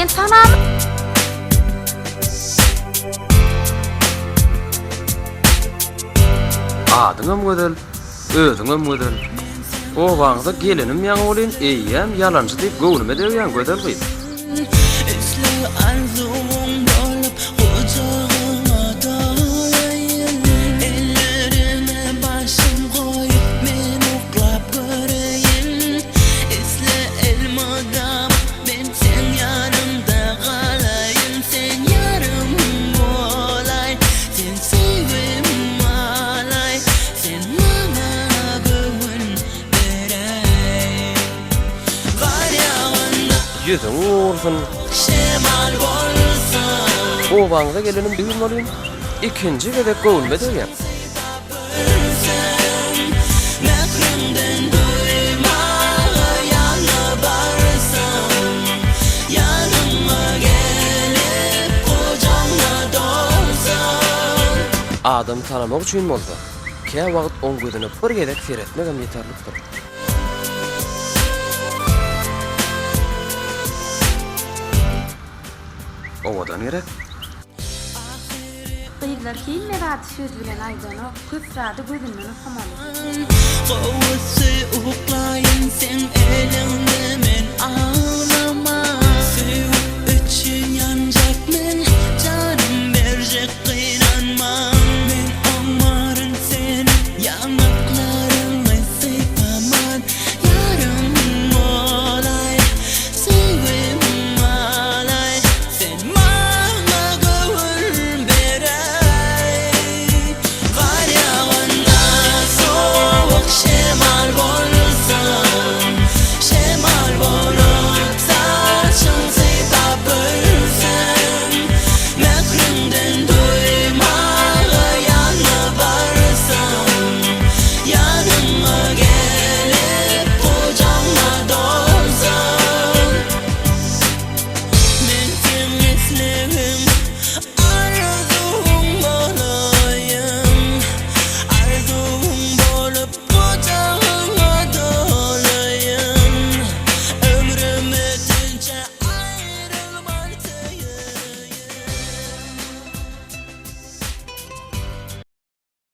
men tanam. Adyňam gödel, özüňem gödel. O wagtda gelinim ýaňy bolýan, eýýäm ýalançy diýip göwnüme degýän gödel gyýp. Yüzüň uğursun. O wagtda gelinim düýün bolýan, ikinji gedek göwnüme degýän. Adam tanamak üçin bolsa, kä wagt oň gözüne bir gedek seretmegem ýeterlikdir. Owadan gerek. Gyýlar hilme rat söz bilen aýdany, köpräde gözünden hamaly. Gowsy uklaýyn sen elinde men